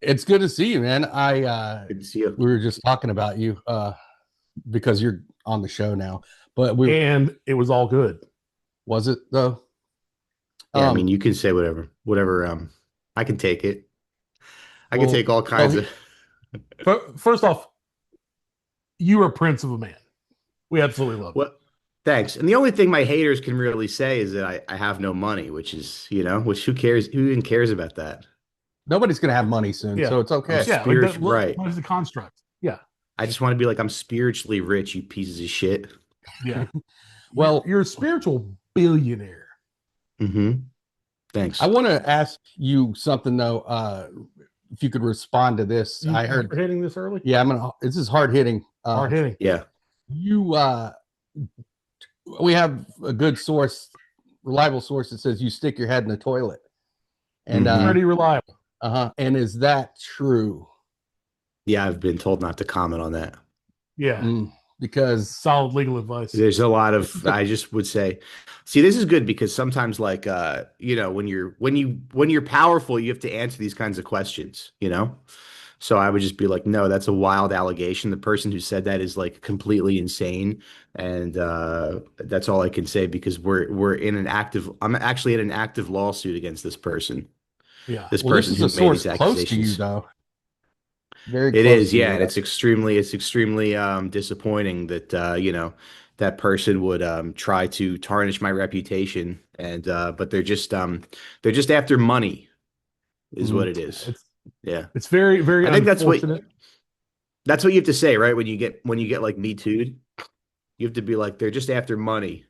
It's good to see you, man. Good to see you. We were just talking about you because you're on the show now. But we And it was all good. was it though? Yeah, I mean, Um, you can say whatever. I can take it. I can take well, all well, kinds of. But first off, you are Prince of a Man. We absolutely love Well, thanks. And the only thing my haters can really say is that I have no money, which is, which who cares? Who even cares about that? nobody's gonna have money you. soon, Yeah. so it's I'm okay. Yeah. Like that. spiritual, right? What is the construct? Yeah. I just want to be like, I'm spiritually rich, you pieces of shit. Yeah. Well, you're a spiritual billionaire. Mm-hmm. I Thanks. want to ask you something though. If you could respond to this, I heard. You're hitting this early? Yeah, I'm gonna. This is hard hitting. Hard hitting. Yeah. You, we have a good source, reliable source that says you stick your head in the toilet, and Mhm. Pretty reliable. and is that true? Yeah, I've been told not to comment on that. Yeah. Because Solid legal advice. There's a lot of, I just would say, see, this is good because sometimes like, when you're powerful, you have to answer these kinds of questions, So I would just be like, no, that's a wild allegation. The person who said that is like completely insane. And that's all I can say because I'm actually in an active lawsuit against this person. Yeah. This well, person this is who a made source these close to you, accusations. though. Very It close is, to yeah, you. and it's extremely disappointing that that person would try to tarnish my reputation and but they're just after money is what it is. Yeah. It's very, very I think unfortunate. that's what you have to say, right? When you get like Me Too'd, you have to be like they're just after money.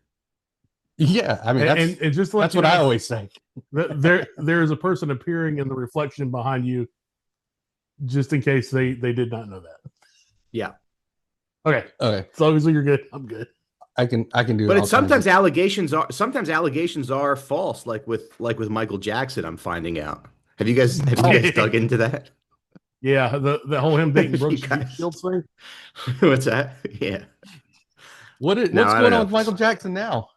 Yeah, I mean and just to let that's you what I know, always say. there is a person appearing in the reflection behind you, just in case they did not know that. Yeah. Okay. Okay, As long as you're good, I'm good. I can do But all it's kinds of. sometimes allegations are false, like with Michael Jackson, I'm finding out. Have you guys dug into that? Yeah, the whole him dating You Brooke guys, Shields thing. what's that? Yeah. No, What's I don't going on know. with Michael Jackson now?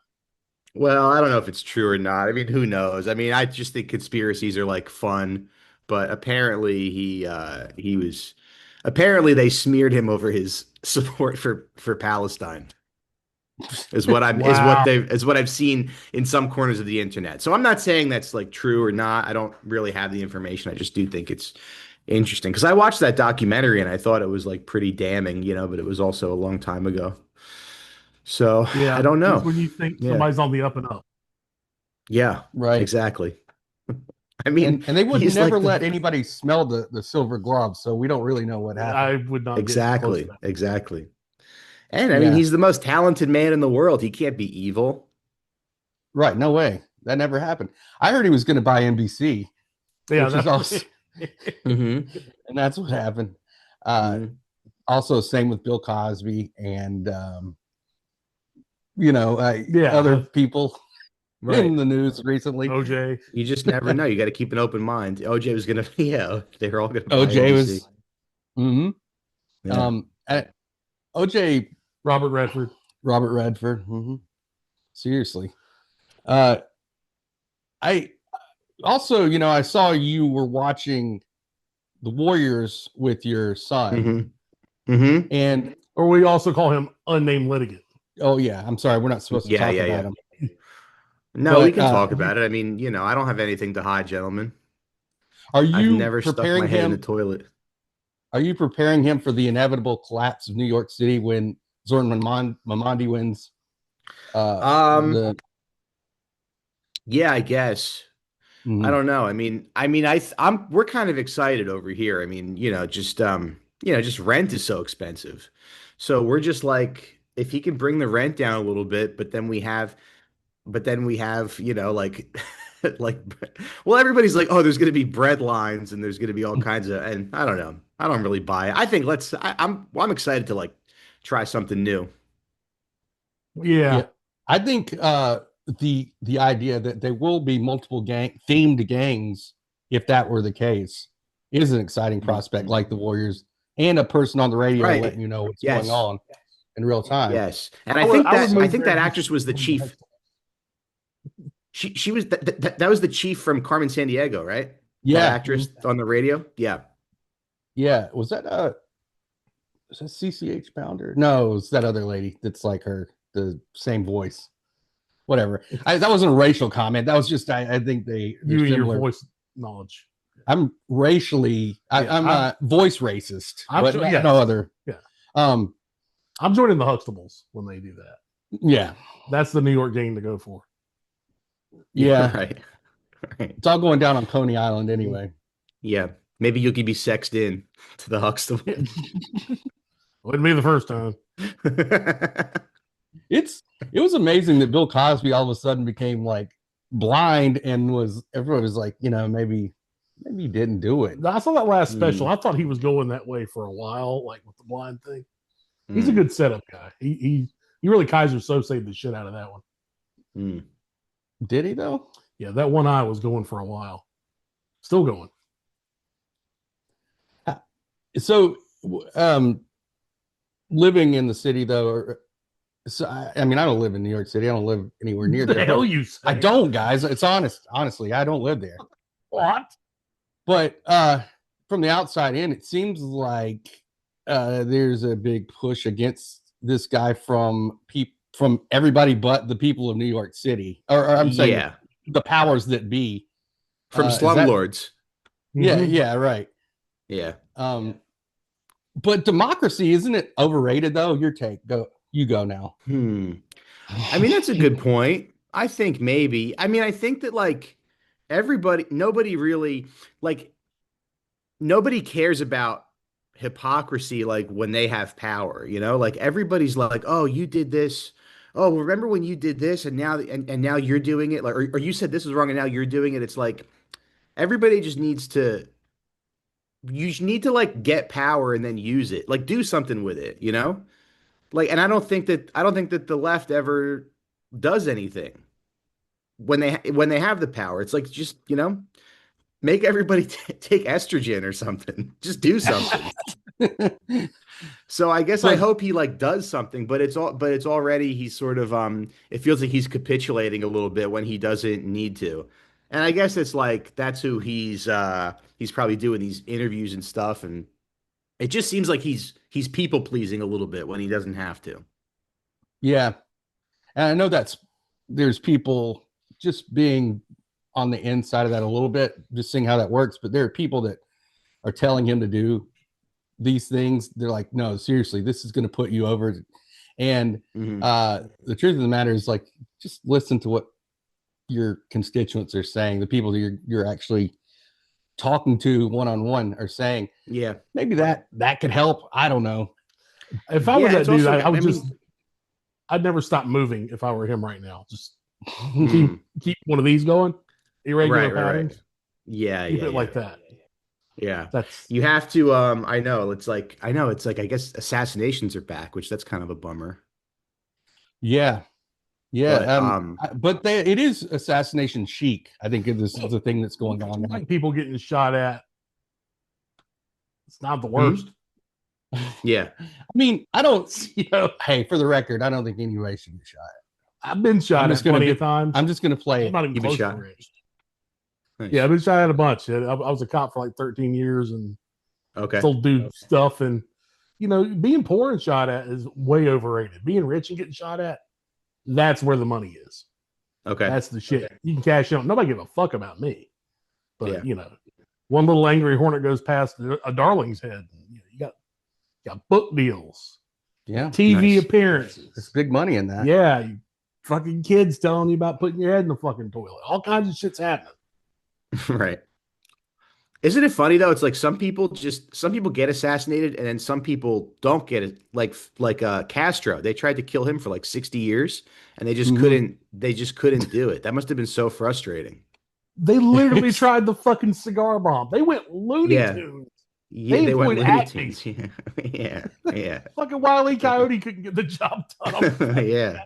Well, I don't know if it's true or not. I mean, who knows? I mean, I just think conspiracies are like fun, but apparently he was apparently they smeared him over his support for Palestine. Wow. Is what I've seen in some corners of the internet. So I'm not saying that's like true or not. I don't really have the information. I just do think it's interesting because I watched that documentary and I thought it was like pretty damning, but it was also a long time ago. So I Yeah, don't just know. when you think Yeah. somebody's on the up and up. Yeah, Right, exactly. I mean, and they would he's never like let anybody smell the silver glove, so we don't really know what happened. I would not get close to exactly, that. exactly. And I mean, Yeah, he's the most talented man in the world. He can't be evil. right. No way, that never happened. I heard he was going to buy NBC, Yeah, which is also, Hmm. and that's what happened. Uh, Hmm. Also, same with Bill Cosby and yeah. other people in Right. the news recently. OJ. You just never know. You got to keep an open mind. OJ was gonna, yeah, they were all gonna buy OJ NBC. was. Hmm. Yeah. OJ Robert Redford. Robert Redford. Seriously. Uh, I also, I saw you were watching the Warriors with your son, Hmm. Hmm. and Or we also call him unnamed litigant. oh yeah, I'm sorry, we're not supposed to Yeah, talk yeah, about yeah. him, No, we but can talk about it. I mean, I don't have anything to hide, gentlemen. are I've you never stuck my preparing head in the him? toilet. Are you preparing him for the inevitable collapse of New York City when Zordan Mamandi wins? Um, The yeah, I guess. I mhm. don't know. We're kind of excited over here. I mean, just rent is so expensive. So we're just like, if he can bring the rent down a little bit, but then we have, like, well, everybody's like, oh, there's going to be bread lines and there's going to be all kinds of, and I don't know. I don't really buy it. I think I'm excited to like try something new. Yeah, Yeah. I think the idea that there will be multiple gang themed gangs, if that were the case, is an exciting prospect. Like the Warriors and a person on the radio letting Right. you know what's going Yes. on in real time. Yes. And I I would think I would that I move think there that just actress was the from the chief. headset. She was that was the chief from Carmen San Diego, right? That Yeah, actress on the radio. Yeah. Yeah, was that CCH Pounder? No, it was that other lady that's like her, the same voice. Whatever. That wasn't a racial comment. That was just I think they're You and your similar. voice knowledge. I'm racially I'm voice racist, but sure, no other. Yeah. Um, I'm joining the Huxtables when they do that. Yeah. That's the New York gang to go for. Yeah. Right. It's all going down on Coney Island anyway. Yeah. Maybe you could be sexed in to the Huxtable. Wouldn't be the first time. It was amazing that Bill Cosby all of a sudden became like blind and everyone was like, maybe he didn't do it. I saw that last special. I thought he was going that way for a while, like with the blind thing. He's a good setup guy. He really Kaiser Sose the shit out of that one. Did he though? Yeah, that one eye was going for a while. Still going. So, living in the city though, so I mean, I don't live in New York City. I don't live anywhere near there. The hell you say? I don't, guys. It's honestly, I don't live there. What? But from the outside in, it seems like there's a big push against this guy from everybody but the people of New York City, or I'm saying the powers that be, from slumlords. Yeah, right. Yeah. But democracy, isn't it overrated though? Your take. You go now. I mean, that's a good point. I think maybe. I mean, I think that like nobody really nobody cares about hypocrisy like when they have power, like everybody's like, oh, you did this. Oh, remember when you did this and now you're doing it, like, or you said this was wrong and now you're doing it. It's like everybody just needs to like get power and then use it, like do something with it, like, and I don't think that the left ever does anything when they have the power. It's like, just, make everybody take estrogen or something. Just do something. So I guess I hope he like does something, but it's already, he's sort of it feels like he's capitulating a little bit when he doesn't need to. And I guess it's like that's who he's probably doing these interviews and stuff, and it just seems like he's people pleasing a little bit when he doesn't have to. Yeah. And I know there's people just being on the inside of that a little bit, just seeing how that works. But there are people that are telling him to do these things. They're like, no, seriously, this is going to put you over. And the truth of the matter is, like, just listen to what your constituents are saying. The people that you're actually talking to one-on-one are saying, yeah, maybe that could help. I don't know. If I was that dude, I'd never stop moving if I were him right now. Just keep one of these going. Irregular patterns. Right. Yeah, keep it like that. Yeah, you have to. I know it's like I guess assassinations are back, which that's kind of a bummer. Yeah. But it is assassination chic. I think this is the thing that's going on. Like people getting shot at. It's not the worst. Yeah. I mean, I don't. Hey, for the record, I don't think anybody should be shot at. I've been shot at plenty of times. I'm just going to play it. I'm not even You've close been shot. to range. Nice. Yeah, I've been shot at a bunch. I was a cop for like 13 years and still do stuff. And, being poor and shot at is way overrated. Being rich and getting shot at, that's where the money is. Okay. That's the shit. You can cash out. Nobody give a fuck about me. But, one little angry hornet goes past a darling's head. You got book deals. Yeah. TV appearances. There's big money in that. Yeah. Fucking kids telling you about putting your head in the fucking toilet. All kinds of shit's happening. Right. Isn't it funny though? It's like some people get assassinated and then some people don't get it. Like Castro, they tried to kill him for like 60 years and they just couldn't do it. That must have been so frustrating. They literally tried the fucking cigar bomb. They went Looney Tunes. Yeah, they went Looney Tunes. Yeah. Fucking Wile E. Coyote couldn't get the job done. Yeah.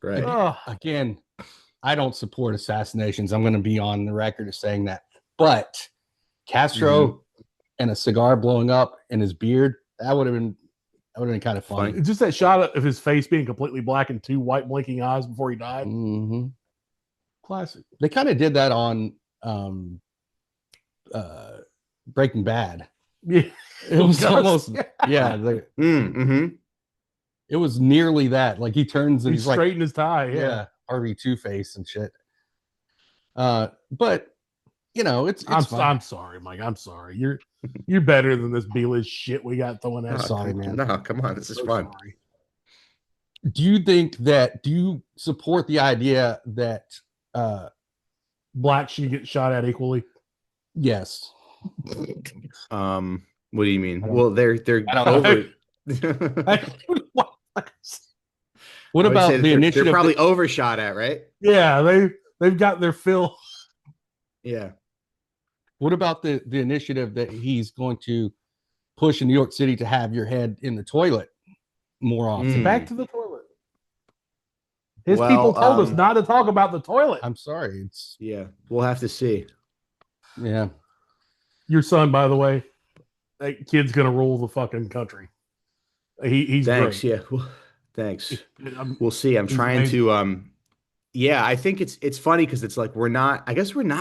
Right. Again, I don't support assassinations. I'm going to be on the record of saying that. But Castro and a cigar blowing up in his beard, that would have been kind of funny. It's just that shot of his face being completely black and two white blinking eyes before he died. Mm-hmm. Classic. They kind of did that on Breaking Bad. Yeah, it was almost yeah. It was nearly that. Like he turns and he's like straightened his tie. Yeah, Harvey Two-Face and shit. But you know, it's fine. I'm sorry, Mike. I'm sorry. You're better than this B-list shit we got throwing at. Sorry, man. No, come on. This is fun. Sorry. Do you support the idea that blacks should get shot at equally? Yes. What do you mean? Well, they're over. What about the initiative? They're probably overshot at, right? Yeah, they've got their fill. Yeah. What about the initiative that he's going to push in New York City to have your head in the toilet more often? Back to the toilet. His people told us not to talk about the toilet. I'm sorry. We'll have to see. Yeah. Your son, by the way, that kid's gonna rule the fucking country. He's thanks. Great. Yeah. Well, thanks. We'll see. I'm trying to yeah, I think it's funny because it's like we're not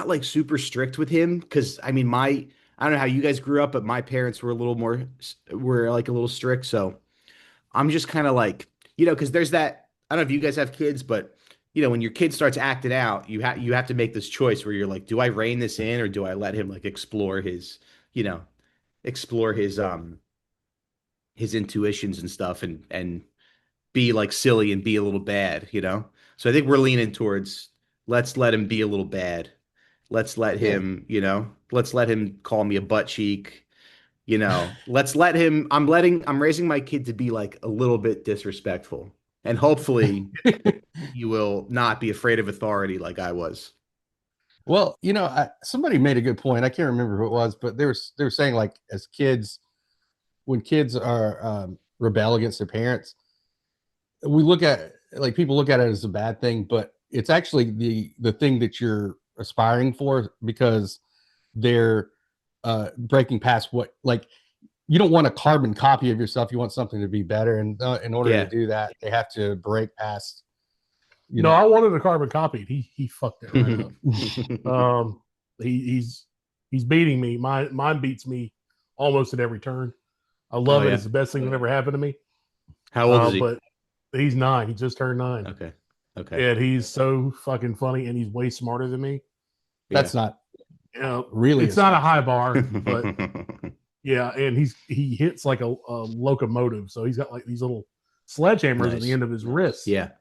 like super strict with him because I mean I don't know how you guys grew up, but my parents were like a little strict. So I'm just kind of like, you know, because there's that, I don't know if you guys have kids, but you know, when your kid starts acting out, you have to make this choice where you're like, do I rein this in or do I let him like explore his intuitions and stuff and be like silly and be a little bad, you know? So I think we're leaning towards let's let him be a little bad. Let's let him, you know, let's let him call me a butt cheek, you know, let's let him, I'm raising my kid to be like a little bit disrespectful. And hopefully he will not be afraid of authority like I was. Well, you know, somebody made a good point. I can't remember who it was, but they were saying like as kids, when kids are rebel against their parents, people look at it as a bad thing, but it's actually the thing that you're aspiring for because they're breaking past what, like, you don't want a carbon copy of yourself. You want something to be better. And in order to do that, they have to break past. No, I wanted a carbon copy. He fucked it right up. He's beating me. Mine beats me almost at every turn. I love it. It's the best thing that ever happened to me. How old is he? But he's 9. He just turned 9. Okay. And he's so fucking funny, and he's way smarter than me. That's not really. It's not a high bar, but yeah. And he hits like a locomotive. So he's got like these little sledgehammers at the end of his wrists. Yeah.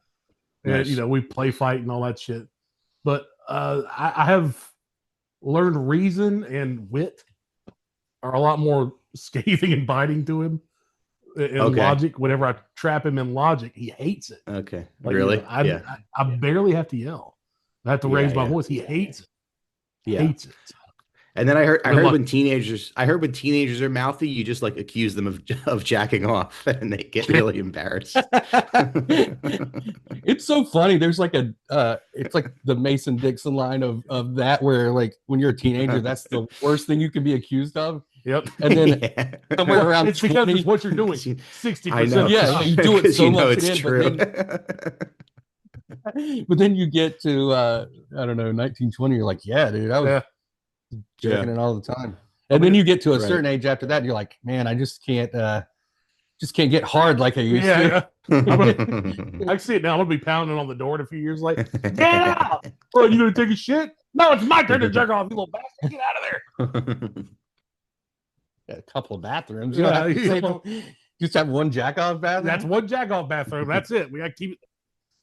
And you know, we play fight and all that shit. But I have learned reason and wit are a lot more scathing and biting to him. And logic, whenever I trap him in logic, he hates it. Okay. Like, really? You know, I barely have to yell. I have to raise my voice. He hates it. Hates it. And then I heard when teenagers are mouthy, you just like accuse them of jacking off and they get really embarrassed. It's so funny. There's like it's like the Mason Dixon line of that where like when you're a teenager, that's the worst thing you can be accused of. Yp. And then somewhere around it's 20, because it's what you're doing. 60%. Yeah, you do it so much. It's true. But then you get to I don't know, 19, 20, you're like, yeah, dude, I was jacking it all the time. And then you get to a certain age after that, and you're like, man, I just can't get hard like I used to. I see it now. I'm gonna be pounding on the door in a few years later. Get out! Oh, you gonna take a shit? No, it's my turn to jerk off, you little bastard. Get out of there. A couple of bathrooms. Just have one jack off bathroom. That's one jack off bathroom. That's it. We got to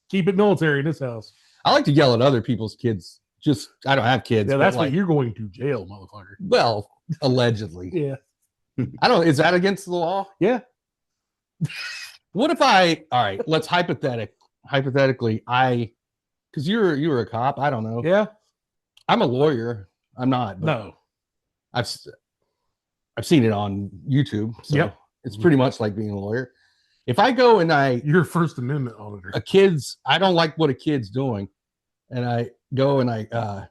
keep it military in this house. I like to yell at other people's kids. Just I don't have kids. Yeah, that's like, what you're going to jail, motherfucker. Well, allegedly. Yeah. I don't. Is that against the law? Yeah. What if all right, let's hypothetically, because you're a cop. I don't know. Yeah. I'm a lawyer. I'm not. No. I've seen it on YouTube. So it's pretty much like being a lawyer. If I go and you're First Amendment auditor. I don't like what a kid's doing, and I go and I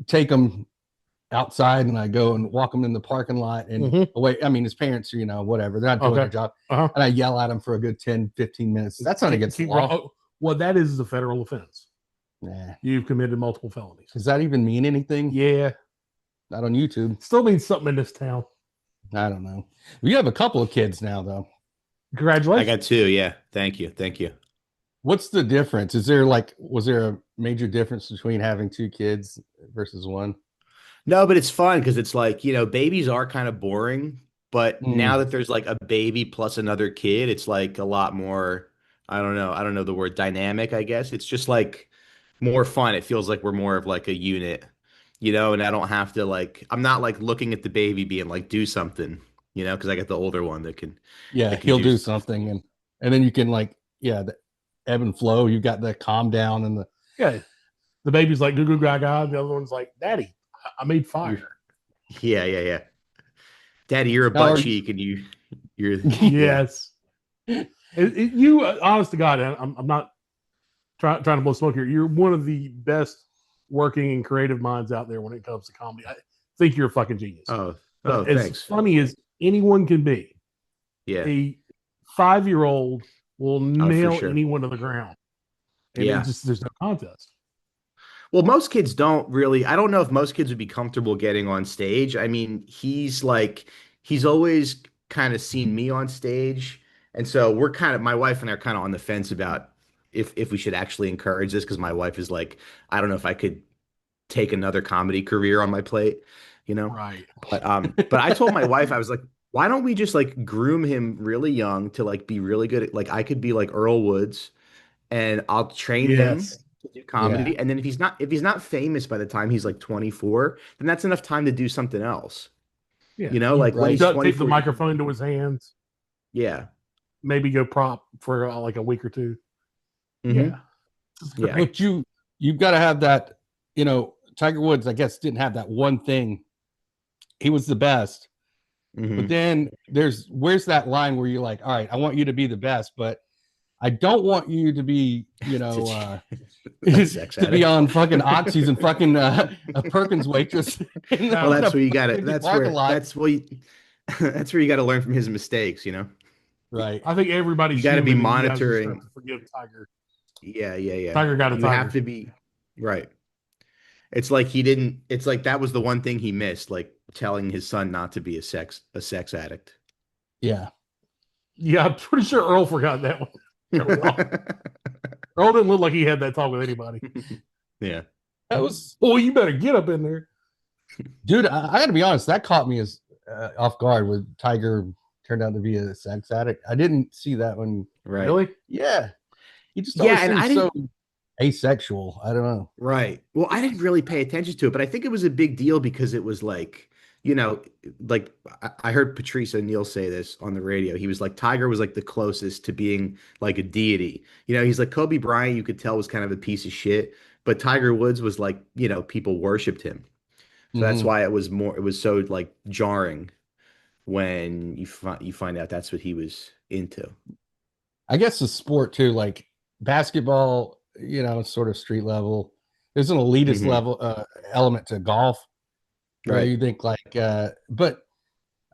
take them outside and I go and walk them in the parking lot and away. I mean, his parents, you know, whatever. They're not doing their job. And I yell at them for a good 10, 15 minutes. That's not against the law. Well, that is a federal offense. Nah. You've committed multiple felonies. Does that even mean anything? Yeah. Not on YouTube. Still means something in this town. I don't know. You have a couple of kids now, though. Congratulations. I got 2. Yeah. Thank you. Thank you. What's the difference? Was there a major difference between having 2 kids versus one? No, but it's fun because it's like, babies are kind of boring, but now Mm, that there's like a baby plus another kid, it's like a lot more, I don't know the word dynamic, I guess. It's just like more fun. It feels like we're more of like a unit, and I don't have to like, I'm not like looking at the baby being like, do something, because I got the older one yeah, that can he'll do do stuff. something, and then you can the ebb and flow. You got the calm down and the Yeah. The baby's like goo goo gaga. The other one's like, Daddy, I made You're, fire. yeah, yeah, yeah. Daddy, you're a now butt are cheek and you're, yeah. Yes. You, honest to God, I'm not trying to blow smoke here. You're one of the best working and creative minds out there when it comes to comedy. I think you're a fucking genius. Oh, But as thanks. funny as anyone can be, Yeah. a 5-year-old will Oh, for nail sure. anyone to the ground. And Yeah. there's no contest. Well, most kids don't really, I don't know if most kids would be comfortable getting on stage. I mean, he's always kind of seen me on stage. And so my wife and I are kind of on the fence about if we should actually encourage this because my wife is like, I don't know if I could take another comedy career on my plate, you know? Right. But I told my wife, I was like, why don't we just like groom him really young to like be really good at, like I could be like Earl Woods and I'll train him Yes. to do yeah. comedy. And then if he's not famous by the time he's like 24, then that's enough time to do something else. Yeah. Like when Right. he's Duct tape the 24, microphone to his hands. yeah. Maybe go prop for like a week or two. Hmm. Yeah. This is Yeah. great. But you've got to have that. Tiger Woods, I guess, didn't have that one thing. He was the best, but Hmm. then where's that line where you're like, all right, I want you to be the best, but I don't want you to be, A sex to be addict. on fucking oxys and fucking a Perkins waitress in Well, a that's where you got it. empty parking lot. That's where you got to learn from his mistakes. Right. I think everybody's You got to be human, and you guys just have monitoring. to forgive Tiger. Yeah, yeah, yeah. Tiger got a You have tiger. to be right. It's like he didn't. It's like that was the one thing he missed, like telling his son not to be a sex addict. Yeah. Yeah, I'm pretty sure Earl forgot that one. Earl didn't look like he had that talk with anybody. Yeah. That was, Oh, you better get up in there. dude. I got to be honest. That caught me as off guard when Tiger turned out to be a sex addict. I didn't see that one. Right. Really? Yeah. He just Yeah, always and I seems so didn't. asexual. I don't know. Right. Well, I didn't really pay attention to it, but I think it was a big deal because it was like, you know, like I heard Patrice O'Neill say this on the radio. He was like, Tiger was like the closest to being like a deity. He's like Kobe Bryant, you could tell was kind of a piece of shit, but Tiger Woods was like, people worshiped him. So that's Mm-hmm. why it was so like jarring when you find out that's what he was into. I guess the sport too, like basketball, sort of street level. There's an elitist Hmm. level element to golf where Right. you think like, but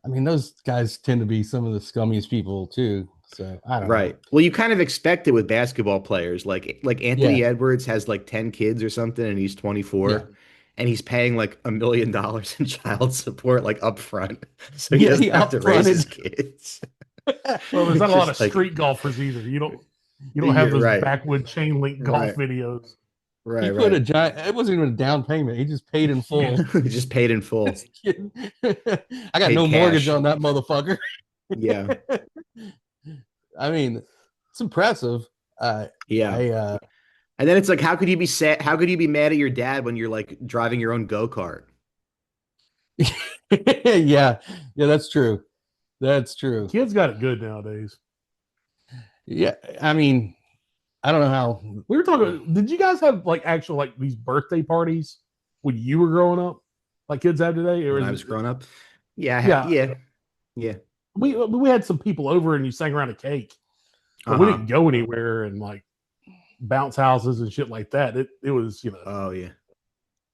I mean, those guys tend to be some of the scummiest people too. So I don't know. Right. Well, you kind of expect it with basketball players. Like Yeah, Anthony Edwards has like 10 kids or something and he's yeah, 24 and he's paying like $1 million in child support like up front. So he yeah. doesn't He have to raise his upfronted. kids. Well, there's not It's a lot of just like street golfers either. You don't have you're those right. backwood chain link golf Right. videos. He Right, put a right. giant. It wasn't even a down payment. He just paid in Yeah. full. He just paid in full. I got Paid no mortgage cash. on that motherfucker. Yeah. I mean, it's impressive. Yeah. I And then it's like, how could you be sad? How could you be mad at your dad when you're like driving your own go-kart? yeah, yeah, that's true. That's true. Kids got it good nowadays. Yeah, I mean, I don't know how. We were talking. Did you guys have like actual like these birthday parties when you were growing up, like kids have today, or When is I it? was growing up. Yeah, Yeah, yeah, yeah. we had some people over and you sang around a cake, but we Uh-huh. didn't go anywhere and like bounce houses and shit like that. It was Oh yeah.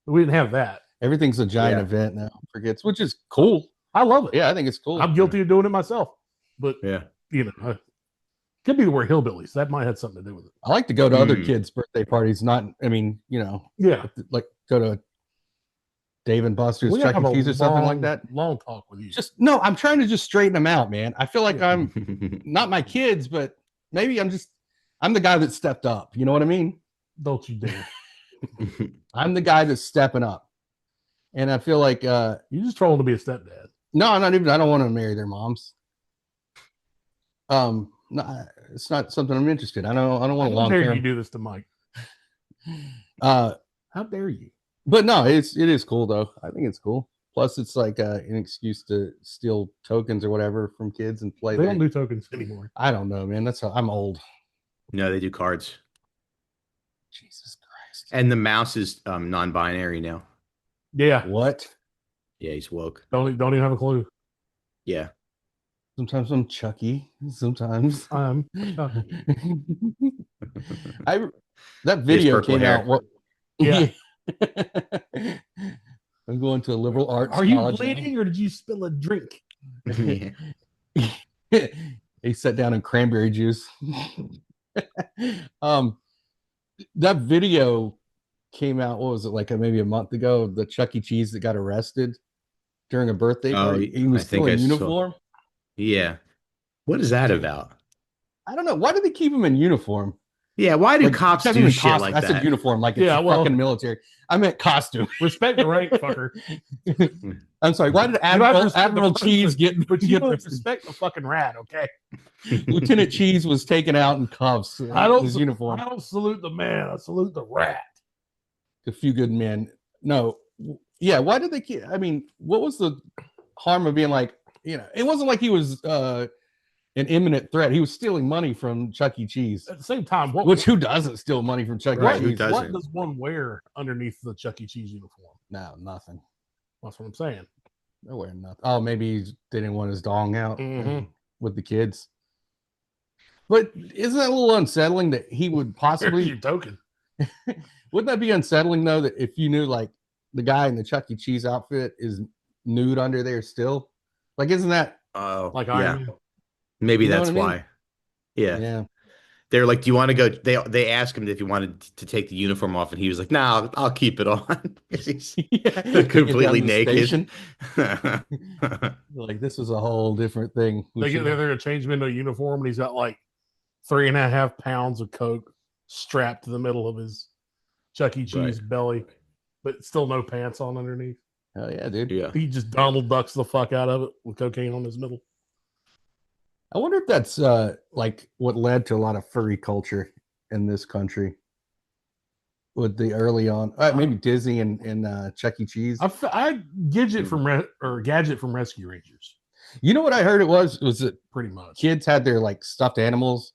we didn't have that. Everything's a giant Yeah. event now. Forgets, which is cool. I love it. Yeah, I think it's cool. I'm guilty of doing it myself, but Yeah. Could be we're hillbillies. That might have something to do with it. I like to go to other Mm. kids' birthday parties. Not, I mean, Yeah, like go to Dave and Buster's, We Chuck have E. a Cheese, or something like that. Long talk with you. Just no, I'm trying to just straighten them out, man. I feel like I'm not my kids, but maybe I'm the guy that stepped up. You know what I mean? Don't you dare. I'm the guy that's stepping up. And I feel like you're just trolling to be a stepdad. No, not even. I don't want to marry their moms. No, it's not something I'm interested. I don't want a long term. How dare you do this to Mike? How dare you? But no, it is cool though. I think it's cool. Plus, it's like an excuse to steal tokens or whatever from kids and play. They don't do tokens anymore. I don't know, man. I'm old. No, they do cards. Jesus Christ! And the mouse is non-binary now. Yeah. What? Yeah, he's woke. Don't even have a clue. Yeah. Sometimes I'm Chucky. Sometimes I'm Chucky. That video came out. What? Yeah. I'm going to a liberal arts. Are you bleeding or did you spill a drink? He sat down in cranberry juice. That video came out. What was it, like maybe a month ago? The Chuck E. Cheese that got arrested during a birthday party. He was still in uniform. Yeah. What is that about? I don't know. Why did they keep him in uniform? Yeah, why do cops do shit like that? I said uniform, like it's fucking military. I meant costume. Respect the rank, fucker. I'm sorry. Why did Admiral Cheese get respect the fucking rat? Okay. Lieutenant Cheese was taken out in cuffs. I don't his uniform. I don't salute the man. I salute the rat. A few good men. No. Yeah. Why did they keep? I mean, what was the harm of being like? It wasn't like he was an imminent threat. He was stealing money from Chuck E. Cheese. At the same time, who doesn't steal money from Chuck E. Cheese? What does one wear underneath the Chuck E. Cheese uniform? No, nothing. That's what I'm saying. They're wearing nothing. Oh, maybe he didn't want his dong out with the kids. But isn't that a little unsettling that he would possibly your token? Wouldn't that be unsettling though, that if you knew like the guy in the Chuck E. Cheese outfit is nude under there still? Like, isn't that like Iron Man? Maybe that's why. Yeah. Yeah. They're like, do you want to go? They asked him if he wanted to take the uniform off, and he was like, "No, I'll keep it on." He's completely naked. Like, this is a whole different thing. They're gonna change him into a uniform, and he's got like 3.5 pounds of coke strapped to the middle of his Chuck E. Cheese belly, but still no pants on underneath. Oh yeah, dude. Yeah. He just Donald Ducks the fuck out of it with cocaine on his middle. I wonder if that's like what led to a lot of furry culture in this country. With the early on, maybe Disney and Chuck E. Cheese. I Gadget from Rescue Rangers. You know what I heard it was that pretty much kids had their like stuffed animals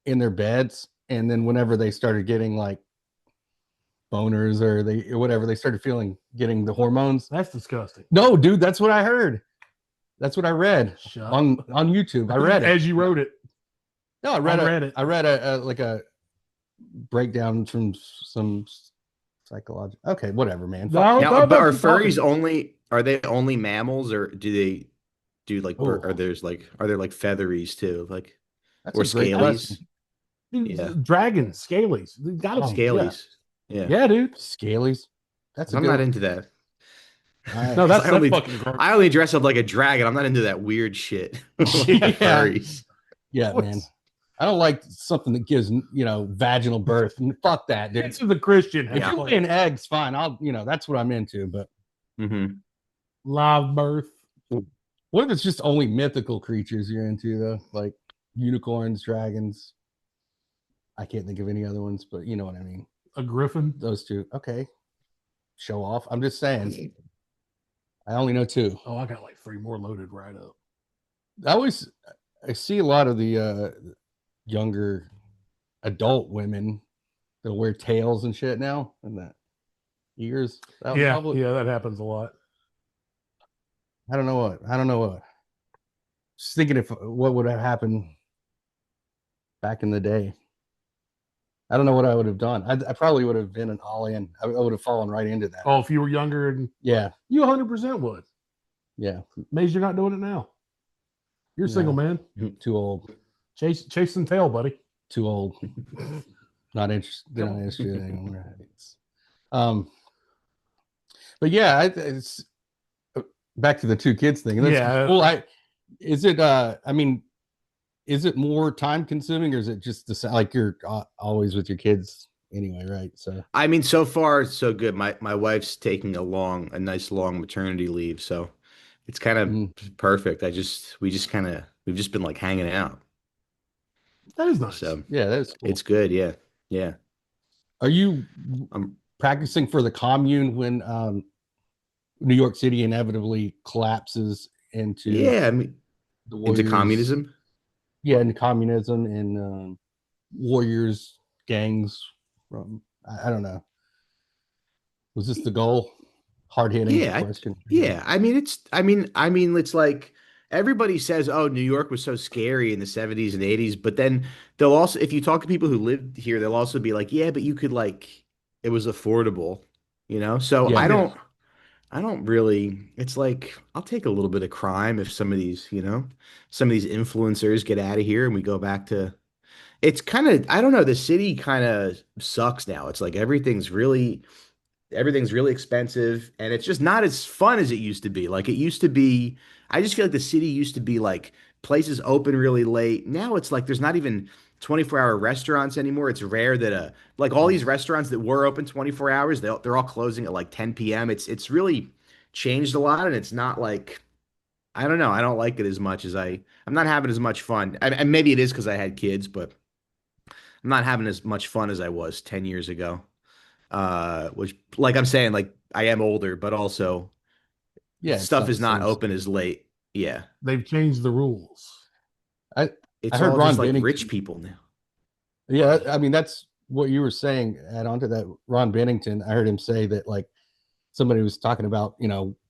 in their beds, and then whenever they started getting like boners or whatever, they started getting the hormones. That's disgusting. No, dude, that's what I heard. That's what I read on YouTube. I read it as you wrote it. No, I read it. I read a breakdown from some psychology. Okay, whatever, man. But are furries are they only mammals, or do they do like are there like featheries too, like or scalies? Yeah. Dragons, scalies. They got scalies. Yeah, dude. Scalies. I'm not into that. No, that's fucking gross. I only dress up like a dragon. I'm not into that weird shit. Furries. Yeah, man. I don't like something that gives vaginal birth. Fuck that, dude. It's the Christian. If you're laying eggs, fine. I'll that's what I'm into. But live birth. What if it's just only mythical creatures you're into though, like unicorns, dragons? I can't think of any other ones, but you know what I mean. A griffin. Those two. Okay. Show off. I'm just saying. I only know 2. Oh, I got like 3 more loaded right up. I see a lot of the younger adult women that wear tails and shit now, and that ears. That happens a lot. I don't know what. Just thinking what would have happened back in the day. I don't know what I would have done. I probably would have been an all-in. I would have fallen right into that. Oh, if you were younger, and you 100% would. Yeah, amazed you're not doing it now. You're single, man. Too old. Chasing tail, buddy. Too old. Not interested. Not interested anymore. but yeah, it's back to the two kids thing. And that's Yeah. cool. Is it? I mean, is it more time consuming, or is it just like you're always with your kids anyway, right? So I mean, so far so good. My wife's taking a nice long maternity leave, so it's kind of mm, perfect. We've just been like hanging out. That is nice. So yeah, that's it's cool. good. Yeah. Yeah. Are you Um, practicing for the commune when New York City inevitably collapses into yeah, I mean, the into Warriors? communism. Yeah, and communism and Warriors gangs. From I don't know. Was this the goal? Hard hitting Yeah, question. yeah. I mean, it's like everybody says, "Oh, New York was so scary in the 70s and 80s," but then they'll also, if you talk to people who lived here, they'll also be like, "Yeah, but you could like, it was affordable, you know." So Yeah, Yeah. I don't really. It's like I'll take a little bit of crime if some of these, some of these influencers get out of here and we go back to. It's kind of, I don't know. The city kind of sucks now. It's like everything's really expensive and it's just not as fun as it used to be. Like it used to be, I just feel like the city used to be like places open really late. Now it's like there's not even 24-hour restaurants anymore. It's rare that like all these restaurants that were open 24 hours, they're all closing at like 10 p.m. It's really changed a lot and it's not like I don't know. I don't like it as much as I'm not having as much fun. And maybe it is because I had kids, but I'm not having as much fun as I was 10 years ago. Which like I'm saying, like I am older, but also yeah. It's stuff not the is not same. open as late. Yeah. They've changed the rules. I I It's heard all just Ron like rich Bennington. people now. Yeah, I mean that's what you were saying. Add on to that, Ron Bennington. I heard him say that like somebody was talking about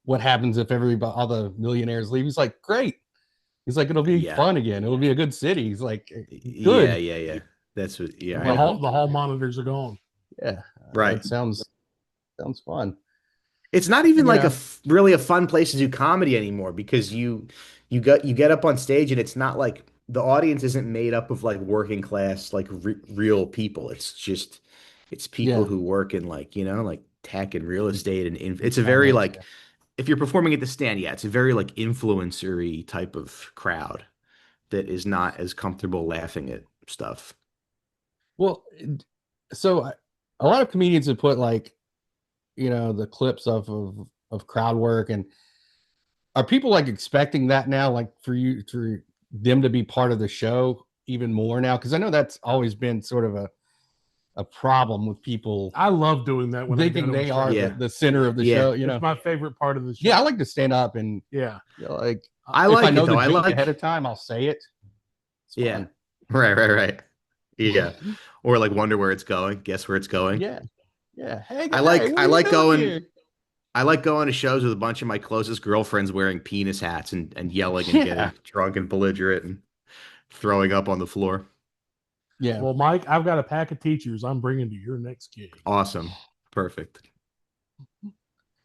what happens if everybody all the millionaires leave. He's like, great. He's like, it'll be Yeah. fun again. It'll be a good city. He's like, Yeah, good. yeah, yeah. That's what, yeah, I'm I like, know. The hall monitors are gone. yeah, Right. that sounds fun. It's not even like Yeah, really a fun place to do comedy anymore because you get up on stage and it's not like the audience isn't made up of like working class like real people. It's just it's people yeah, who work in like, like tech and real in, estate and in it's a very finance. like Yeah. if you're performing at the stand, yeah, it's a very like influencery type of crowd that is not as comfortable laughing at stuff. Well, so a lot of comedians have put like the clips of crowd work, and are people like expecting that now, like for them to be part of the show even more now? Because I know that's always been sort of a problem with people I love doing that when I go thinking to a they are show. Yeah. the center of the Yeah. show. It's my favorite part of the Yeah, I show. like to stand up and Yeah. like I if I like it know the though. I joke ahead like of time, I'll say it. It's yeah. fun. Right, right, right. Yeah. Or like wonder where it's going, guess where it's going. Yeah, yeah. Hey, what I are you like doing here? going to shows with a bunch of my closest girlfriends wearing penis hats and yelling and Yeah, getting drunk and belligerent and throwing up on the floor. yeah. Well, Mike, I've got a pack of teachers I'm bringing to your next gig. Awesome. Perfect.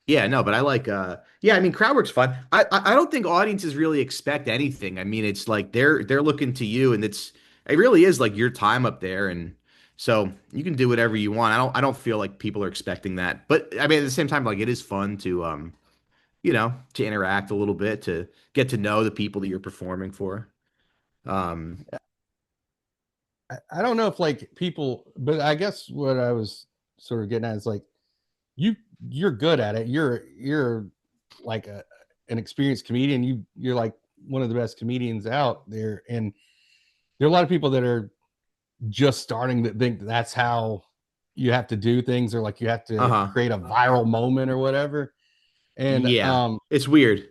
Yeah, no, but I like yeah, I mean crowd work's fun. I don't think audiences really expect anything. I mean, it's like they're looking to you and it really is like your time up there and so you can do whatever you want. I don't feel like people are expecting that. But I mean at the same time like it is fun to to interact a little bit, to get to know the people that you're performing for. Um I don't know if like people, but I guess what I was sort of getting at is like you you're good at it. You're like an experienced comedian. You're like one of the best comedians out there, and there are a lot of people that are just starting that think that's how you have to do things, or like you have to uh-huh. create a viral moment or whatever. And Yeah. It's weird.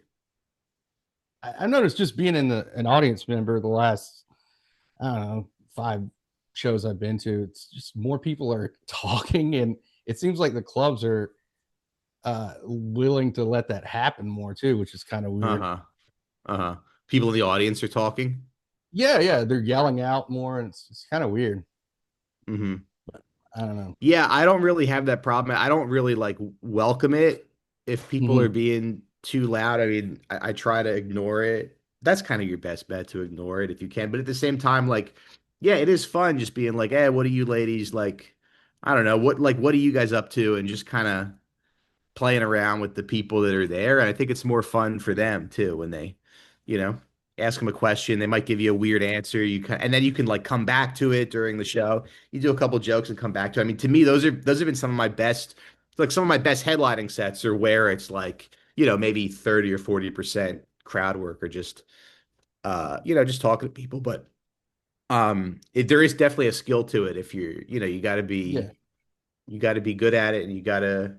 I noticed just being in an audience member the last I don't know 5 shows I've been to, it's just more people are talking, and it seems like the clubs are willing to let that happen more too, which is kind of weird. Uh-huh. Uh-huh. People in the audience are talking. Yeah, yeah, they're yelling out more, and it's kind of weird. Mhm. I don't know. Yeah, I don't really have that problem. I don't really like welcome it if people are Mhm. being too loud. I mean, I try to ignore it. That's kind of your best bet, to ignore it if you can. But at the same time, like, yeah, it is fun just being like, hey, what are you ladies like? I don't know. What are you guys up to? And just kind of, playing around with the people that are there. And I think it's more fun for them too when they, you know, ask them a question. They might give you a weird answer. And then you can like come back to it during the show. You do a couple jokes and come back to it. I mean, to me, those have been some of my best, like some of my best headlining sets are where it's like, you know, maybe 30 or 40% crowd work or just, just talking to people. But there is definitely a skill to it if you're, you got to be, you got to be good at it and you got to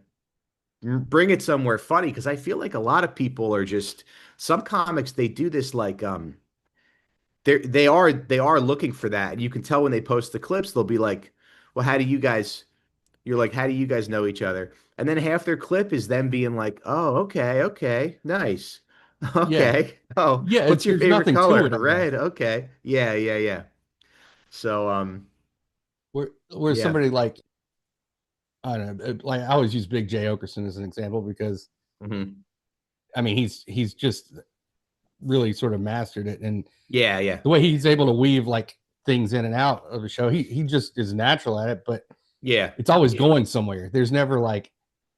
bring it somewhere funny because I feel like a lot of people are just some comics they do this like they are looking for that and you can tell when they post the clips they'll be like, well, how do you guys you're like, how do you guys know each other? And then half their clip is them being like, oh, okay, nice. Okay. Oh, yeah, what's your there's favorite nothing to color? it, I guess. Red. Okay. Yeah. So Where yeah. somebody like, I don't know, like I always use Big J Okerson as an example because I mean he's just really sort of mastered it, and yeah the way he's able to weave like things in and out of a show, he just is natural at it, but yeah, it's always going somewhere. There's never like,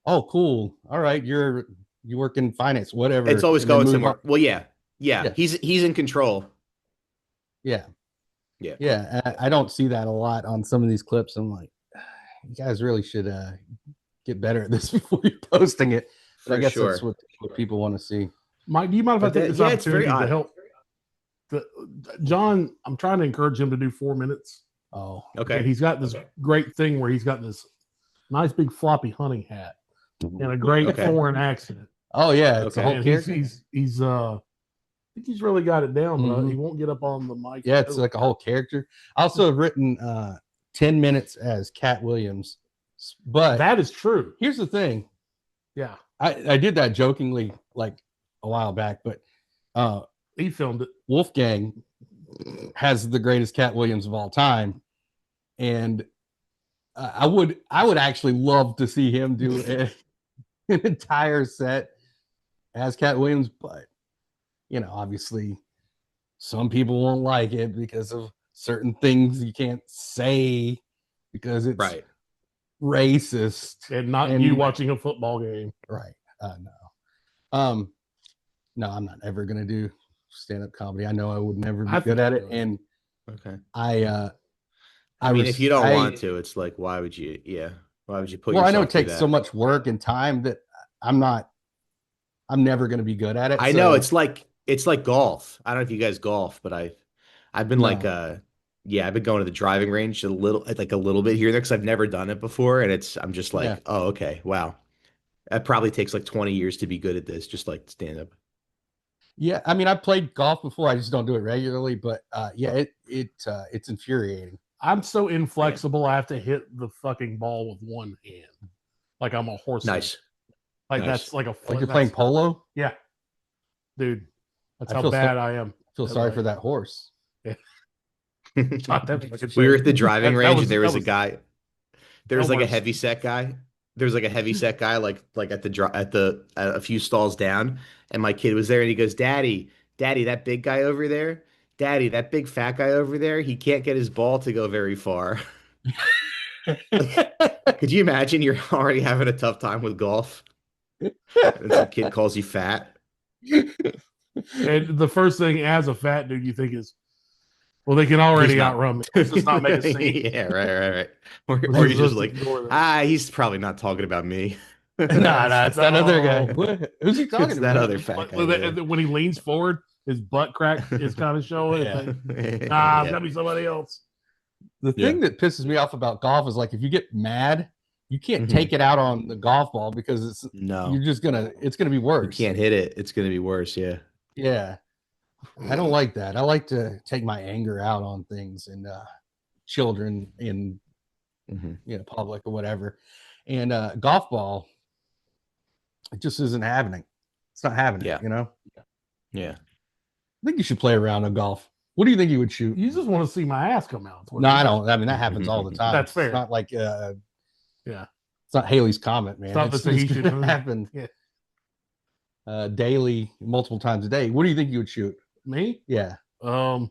oh cool, all right, you work in finance, whatever. it's always and then going move somewhere. on. Well, yeah. Yeah. He's in control. Yeah. Yeah. I don't see that a lot on some of these clips. I'm like, you guys really should get better at this before you're posting it. But I guess that's what people want to see. Mike, do you mind if I take this opportunity to help? John, I'm trying to encourage him to do 4 minutes. Oh, okay. And he's got this great thing where he's got this nice big floppy hunting hat and a great foreign accent. Oh yeah, it's a whole character. He's I think he's really got it down, but he won't get up on the mic. Yeah, it's like a whole character. I also have written 10 minutes as Cat Williams, but that is true. Here's the thing. Yeah, I did that jokingly like a while back, but he filmed it. Wolfgang has the greatest Cat Williams of all time, and I would actually love to see him do an entire set as Cat Williams, but obviously some people won't like it because of certain things you can't say because it's racist and you watching a football game, right? No, I'm not ever gonna do stand-up comedy. I know I would never be good at it, and I mean, if you don't want to, it's like, why would you? Yeah, why would you put? Well, I know it takes so much work and time that I'm never gonna be good at it. I know it's like golf. I don't know if you guys golf, but I've been like I've been going to the driving range a little bit here and there because I've never done it before, and I'm just like, oh, okay, wow. It probably takes like 20 years to be good at this, just like stand up. Yeah, I mean, I played golf before. I just don't do it regularly, but it's infuriating. I'm so inflexible. I have to hit the fucking ball with one hand, like I'm a horse. Nice. That's like like you're playing polo. Yeah, dude, that's how bad I am. I feel sorry for that horse. Yeah. We were at the driving range, and there was a guy. There was like a heavy set guy. There's like a heavy set guy, like at a few stalls down, and my kid was there, and he goes, Daddy, that big guy over there, Daddy, that big fat guy over there, he can't get his ball to go very far. Could you imagine you're already having a tough time with golf, and some kid calls you fat? And the first thing as a fat dude you think is, well, they can already outrun me. Let's just not make a scene. Yeah, right. Or you're just like, he's probably not talking about me. No, it's that other guy. Who's he talking about? That other fat guy. When he leans forward, his butt crack is kind of showing. It's gotta be somebody else. The thing that pisses me off about golf is like if you get mad, you can't take it out on the golf ball because it's gonna be worse. You can't hit it. It's gonna be worse. Yeah. Yeah. I don't like that. I like to take my anger out on things and children in public or whatever. And golf ball, it just isn't happening. It's not happening. Yeah. I think you should play around on golf. What do you think you would shoot? You just want to see my ass come out. No, I don't. I mean, that happens all the time. That's fair. It's not like it's not Haley's Comet, man. It's not happen daily, multiple times a day. What do you think you would shoot? Me? Yeah. All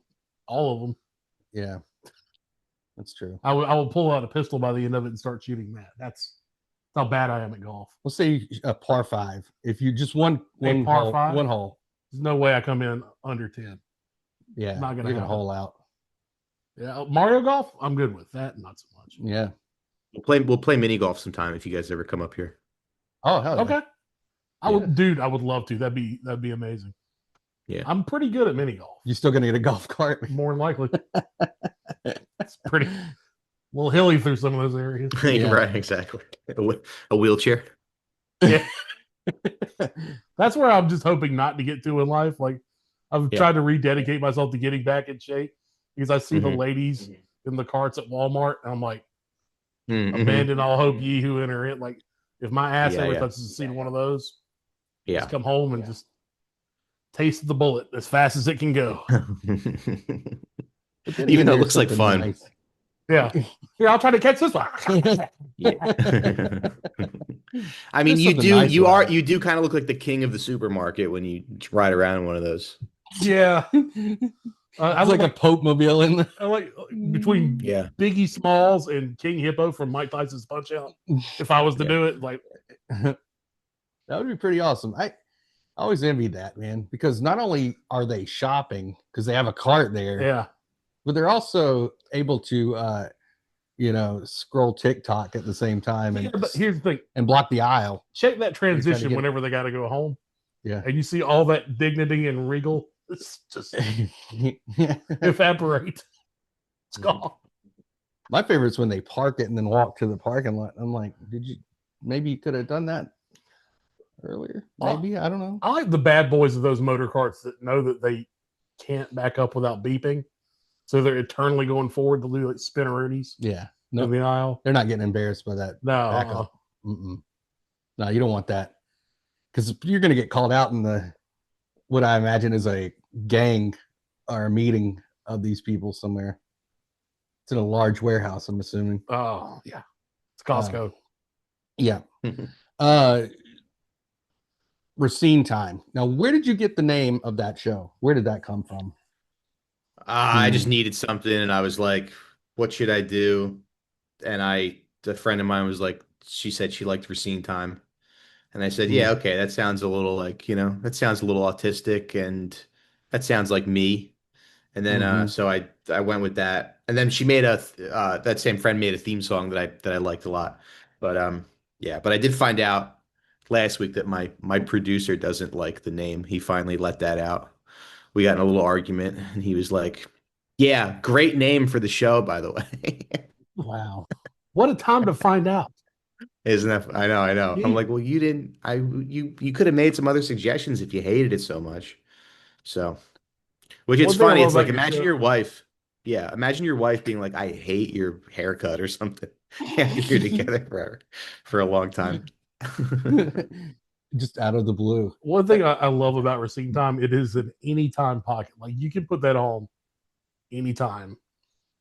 of them. Yeah. That's true. I will pull out a pistol by the end of it and start shooting that. That's how bad I am at golf. Let's say a par 5. If you just one par hole, 5? one hole. There's no way I come in under 10. Yeah, not gonna you're happen. hole out. Yeah, Mario Golf, I'm good with that. Not so much. Yeah, we'll play mini golf sometime if you guys ever come up here. Oh, hell yeah. Okay. I would love to. That'd be amazing. Yeah. I'm pretty good at mini golf. You still gonna get a golf cart? More than likely. It's pretty a little hilly through some of those areas. Yeah. Right, exactly. A wheelchair. Yeah. That's where I'm just hoping not to get to in life. Like I've tried to rededicate myself to getting back in shape because I see the ladies in the carts at Walmart and I'm like, abandon all hope ye who enter it. Like if my ass ever touches the seat of one of those, just come home and just taste the bullet as fast as it can go. Even though it looks like fun. Nice. Yeah. Here, I'll try to catch this one. I mean, you do kind of look like the king of the supermarket when you ride around in one of those. Yeah. I was like a Pope mobile in there. I like between Biggie Smalls and King Hippo from Mike Tyson's Punch Out. If I was to do it, like that would be pretty awesome. I always envied that, man, because not only are they shopping because they have a cart there, but they're also able to scroll TikTok at the same time. And but here's the thing, and block the aisle. Check that transition whenever they got to go home. Yeah, and you see all that dignity and regal. It's just evaporate. It's gone. My favorite is when they park it and then walk to the parking lot. I'm like, maybe you could have done that earlier? Maybe. I don't know. I like the bad boys of those motor carts that know that they can't back up without beeping. So they're eternally going forward to do like spinneroonies. Yeah. In the aisle. They're not getting embarrassed by that. No. No, you don't want that. Because you're going to get called out in what I imagine is a gang or a meeting of these people somewhere. It's in a large warehouse, I'm assuming. Oh, yeah. It's Costco. Yeah. Recine Time. Now, where did you get the name of that show? Where did that come from? I just needed something, and I was like, what should I do? And a friend of mine was like, she said she liked Recine Time. And I said, yeah, okay, that sounds a little like, that sounds a little autistic, and that sounds like me. And then so I went with that. And then she made that same friend made a theme song that I liked a lot. But but I did find out last week that my producer doesn't like the name. He finally let that out. We got in a little argument, and he was like, yeah, great name for the show, by the way. Wow. What a time to find out. Isn't that? I know. I'm like, well, you didn't. You could have made some other suggestions if you hated it so much. So, which it's funny. It's like imagine your wife. Yeah, imagine your wife being like, I hate your haircut or something. Yeah, you're together for a long time. Just out of the blue. One thing I love about Recine Time, it is an anytime pocket. Like you can put that on anytime.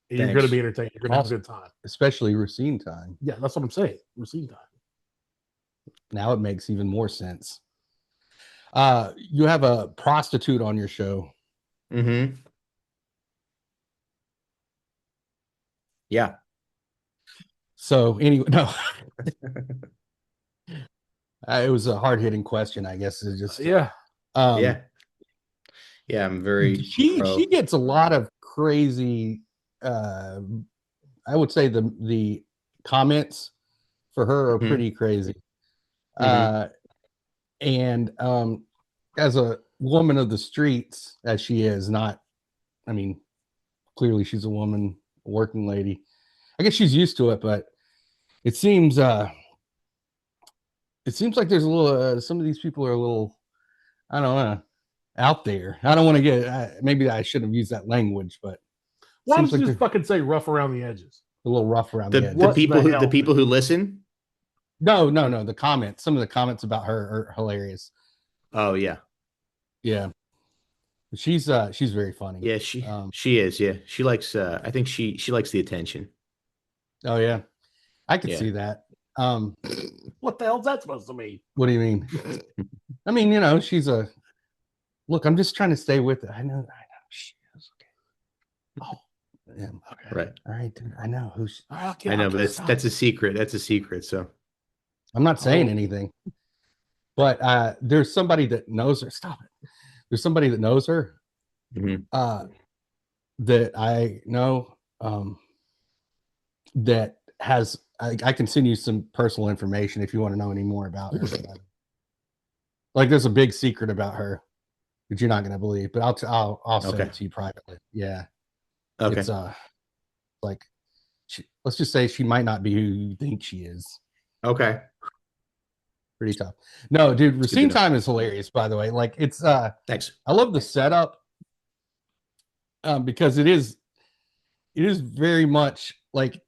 And you're going to be entertained. You're going to have a good time. Especially Recine Time. Yeah, that's what I'm saying. Recine Time. Now it makes even more sense. You have a prostitute on your show. Mm-hmm. Yeah. So anyway, no. It was a hard-hitting question, I guess. It's just yeah. I'm very. She gets a lot of crazy. I would say the comments for her are pretty crazy. And as a woman of the streets, as she is, clearly she's a woman, a working lady. I guess she's used to it, but it seems like there's a little. Some of these people are a little, I don't know, out there. I don't want to get. Maybe I shouldn't have used that language, but. Why don't you just fucking say rough around the edges? A little rough around the edges. The people who listen? No. The comments. Some of the comments about her are hilarious. Oh yeah. Yeah. She's very funny. Yeah, she is. Yeah. She likes I think she likes the attention. Oh yeah. I can see that. What the hell's that supposed to mean? What do you mean? I mean, she's a look, I'm just trying to stay with it. I know she is okay. Oh. Yeah. Okay. Right. All right, dude. I know who's. I know, but that's a secret. That's a secret. So. I'm not saying anything, but there's somebody that knows her. Stop it. There's somebody that knows her that I know that has. I can send you some personal information if you want to know any more about her. Like, there's a big secret about her that you're not going to believe, but I'll send it to you privately. Yeah. Okay. It's like, let's just say she might not be who you think she is. Okay. Pretty tough. No, dude, Recine Time is hilarious, by the way. Like, it's thanks. I love the setup because it is very much like,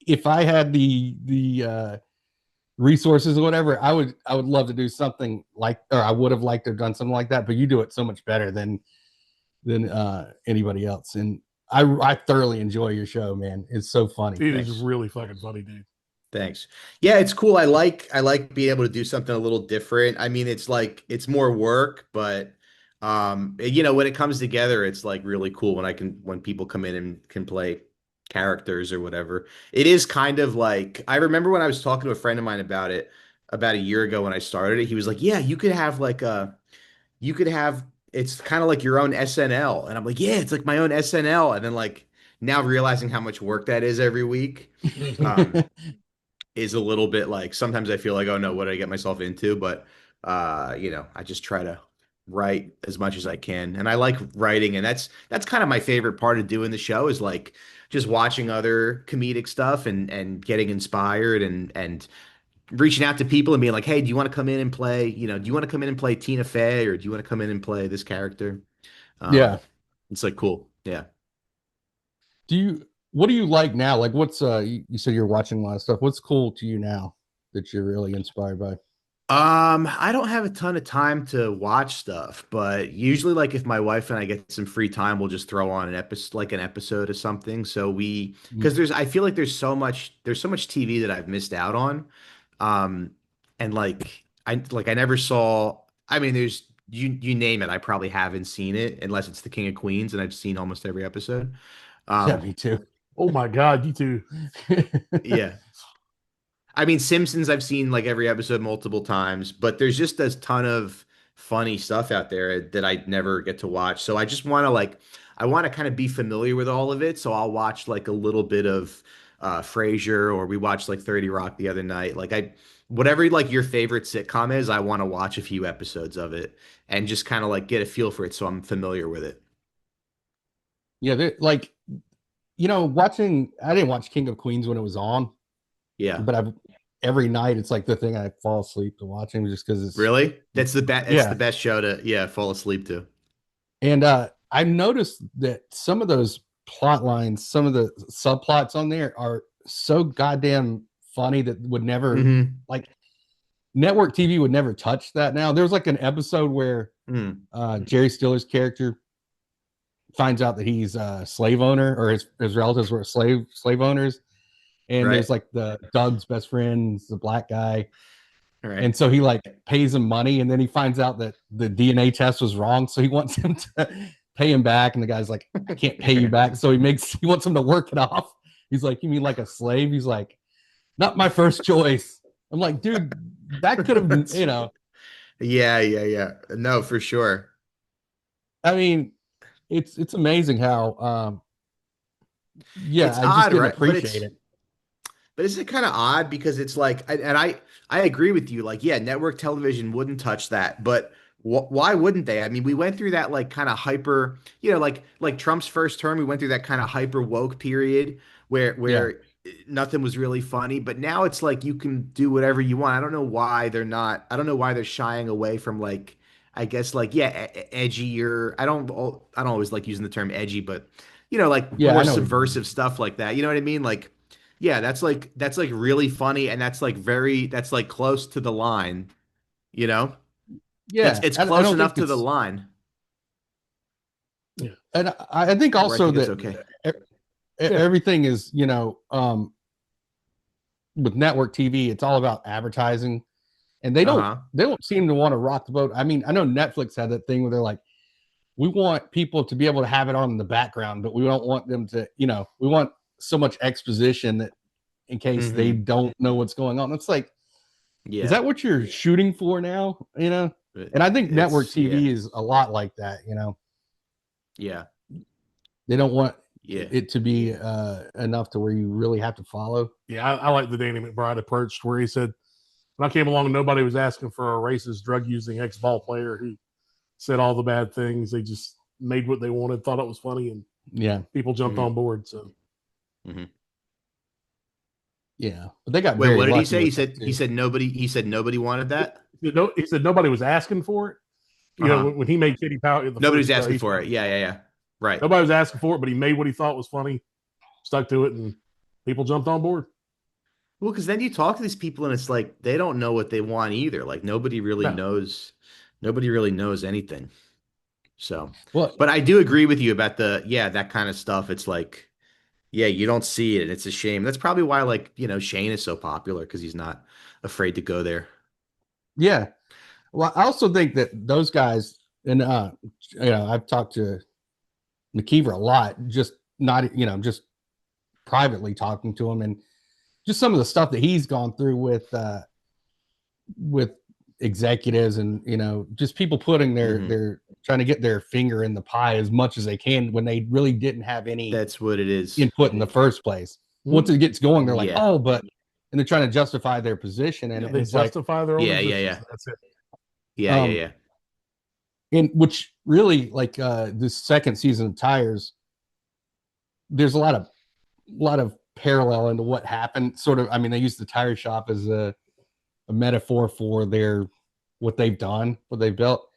if I had the resources or whatever, I would love to do something like, or I would have liked to have done something like that, but you do it so much better than anybody else. And I thoroughly enjoy your show, man. It's so funny. It is really fucking funny, dude. Thanks. Yeah, it's cool. I like being able to do something a little different. I mean, it's like, it's more work, but you know, when it comes together, it's like really cool when people come in and can play characters or whatever. It is kind of like, I remember when I was talking to a friend of mine about it about a year ago when I started it, he was like, "Yeah, you could have it's kind of like your own SNL." And I'm like, "Yeah, it's like my own SNL." And then, like, now realizing how much work that is every week, is a little bit like, sometimes I feel like, oh no, what did I get myself into? But you know, I just try to write as much as I can. And I like writing, and that's kind of my favorite part of doing the show, is like just watching other comedic stuff and getting inspired and reaching out to people and being like, "Hey, do you want to come in and play, do you want to come in and play Tina Fey, or do you want to come in and play this character?" Yeah. It's like cool. Yeah. What do you like now? Like, what's you said you're watching a lot of stuff. What's cool to you now that you're really inspired by? I don't have a ton of time to watch stuff, but usually, like, if my wife and I get some free time, we'll just throw on an episode of something. So because I feel like there's so much TV that I've missed out on. And like, I never saw, I mean, there's, you name it, I probably haven't seen it unless it's The King of Queens, and I've seen almost every episode. Yeah, me too. Oh my God, you too. Yeah. I mean, Simpsons, I've seen like every episode multiple times, but there's just a ton of funny stuff out there that I never get to watch. So I just want to, like, I want to kind of be familiar with all of it. So I'll watch like a little bit of Frasier, or we watched like 30 Rock the other night. Like, whatever like your favorite sitcom is, I want to watch a few episodes of it and just kind of like get a feel for it so I'm familiar with it. Yeah, like, I didn't watch King of Queens when it was on. Yeah. But every night it's like the thing I fall asleep to watching, just because it's really, that's the best. It's the best show to fall asleep to. And I noticed that some of those plot lines, some of the subplots on there are so goddamn funny that would never like, network TV would never touch that. Now there's like an episode where Jerry Stiller's character finds out that he's a slave owner, or his relatives were slave owners. And there's like Doug's best friend, the black guy. Right. And so he like pays him money, and then he finds out that the DNA test was wrong. So he wants him to pay him back. And the guy's like, "I can't pay you back." So he wants him to work it off. He's like, "You mean like a slave?" He's like, "Not my first choice." I'm like, dude, that could have been, Yeah. No, for sure. I mean, it's amazing how, it's I odd, just didn't right? appreciate it. But isn't it kind of odd, because it's like, I agree with you. Like, yeah, network television wouldn't touch that, but why wouldn't they? I mean, we went through that like kind of hyper, like Trump's first term, we went through that kind of hyper woke period where nothing was really funny. But now it's like you can do whatever you want. I don't know why they're shying away from, like, I guess, like, edgier. I don't always like using the term edgy, but like more subversive stuff like that. You know what I mean? Like, yeah, that's like really funny, and that's like close to the line, Yeah, it's close enough to the line. Yeah, and I think also that okay. Everything is, with network TV, it's all about advertising, and they don't seem to want to rock the boat. I mean, I know Netflix had that thing where they're like, we want people to be able to have it on in the background, but we don't want them to, we want so much exposition that in case they don't know what's going on. It's like, Yeah. Is that what you're shooting for now? You know, and I think network TV is a lot like that. You know. Yeah. They don't want it to be enough to where you really have to follow. Yeah, I like the Danny McBride approach where he said, when I came along, nobody was asking for a racist, drug-using ex-ball player who said all the bad things. They just made what they wanted, thought it was funny, and people jumped on board. So, yeah, but they got Wait, what did he lucky say? He said nobody wanted that. He said nobody was asking for it. You know, when he made Kitty Power, nobody was asking for it. Yeah. Right. Nobody was asking for it, but he made what he thought was funny, stuck to it, and people jumped on board. Well, because then you talk to these people, and it's like they don't know what they want either. Like nobody really knows. Nobody really knows anything. So, but I do agree with you about that kind of stuff. It's like, you don't see it, and it's a shame. That's probably why, like, Shane is so popular, because he's not afraid to go there. Yeah. Well, I also think that those guys, and I've talked to McKeever a lot, just not, just privately talking to him, and just some of the stuff that he's gone through with executives, and just people putting their trying to get their finger in the pie as much as they can when they really didn't have any. That's what it is. Input in the first place. Once it gets going, they're like, and they're trying to justify their position, and they justify their own positions. That's it. Yeah. And which really, like, this second season of Tires, there's a lot of parallel into what happened. Sort of, I mean, they use the tire shop as a metaphor for what they've done, what they've built.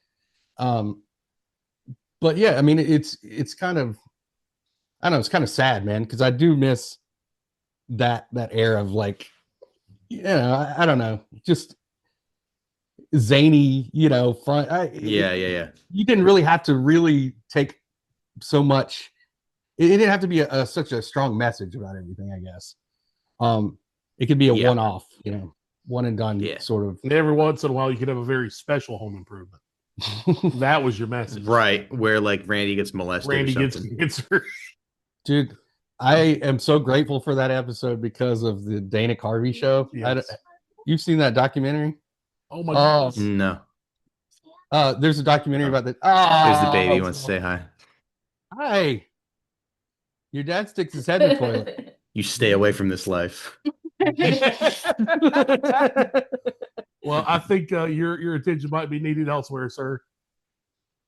But yeah, I mean, it's kind of, I don't know, it's kind of sad, man, because I do miss that era of, like, I don't know, just zany, fun. Yeah. You didn't really have to really take so much. It didn't have to be such a strong message about everything, I guess. It could be a one-off, one and done sort of. And every once in a while, you could have a very special home improvement. That was your message, right? Where, like, Randy gets molested. Randy gets hurt. Dude, I am so grateful for that episode because of the Dana Carvey show. Yes. You've seen that documentary? Oh my goodness. No. There's a documentary about that. There's the baby. He wants to say hi. Hi. Your dad sticks his head in the toilet. You stay away from this life. Well, I think your attention might be needed elsewhere, sir.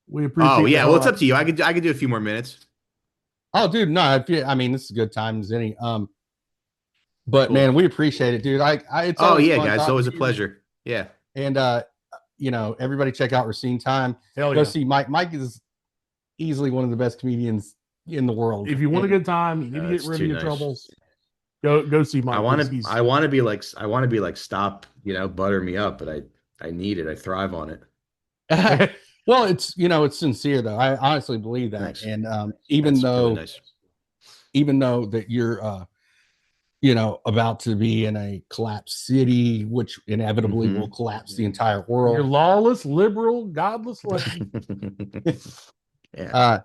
We appreciate. Oh yeah, well, it's up to you. I could do a few more minutes. Oh, dude, no, I mean, this is a good time as any. But cool. Man, we appreciate it, dude. It's guys, it's always a pleasure. Yeah, and everybody check out Recine Time. Go see Mike. Mike is easily one of the best comedians in the world. If you want a good time, you need to get rid of your troubles. Go see Mike. I want to be like stop, butter me up, but I need it. I thrive on it. Well, it's it's sincere though. I honestly believe that. Thanks. And even though that you're about to be in a collapsed city, which inevitably will collapse the entire world. You're lawless, liberal, godless. Yeah.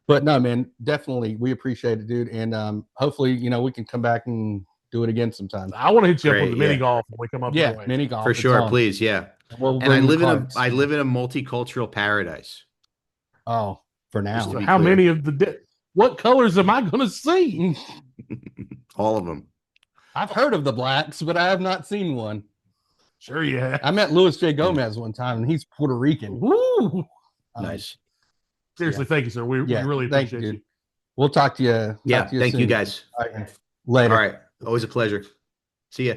But no, man, definitely we appreciate it, dude. And hopefully, we can come back and do it again sometime. I want to hit you up with the mini golf when we come up. Yeah, mini golf for sure, please. Yeah. And I live in a multicultural paradise. Oh, for now. So how many of what colors am I going to see? All of them. I've heard of the blacks, but I have not seen one. Sure, yeah. I met Luis J. Gomez one time, and he's Puerto Rican. Woo! Nice. Seriously, thank you, sir. We really appreciate you. We'll talk to you. Thank you, guys. Later. All right. Always a pleasure. See ya.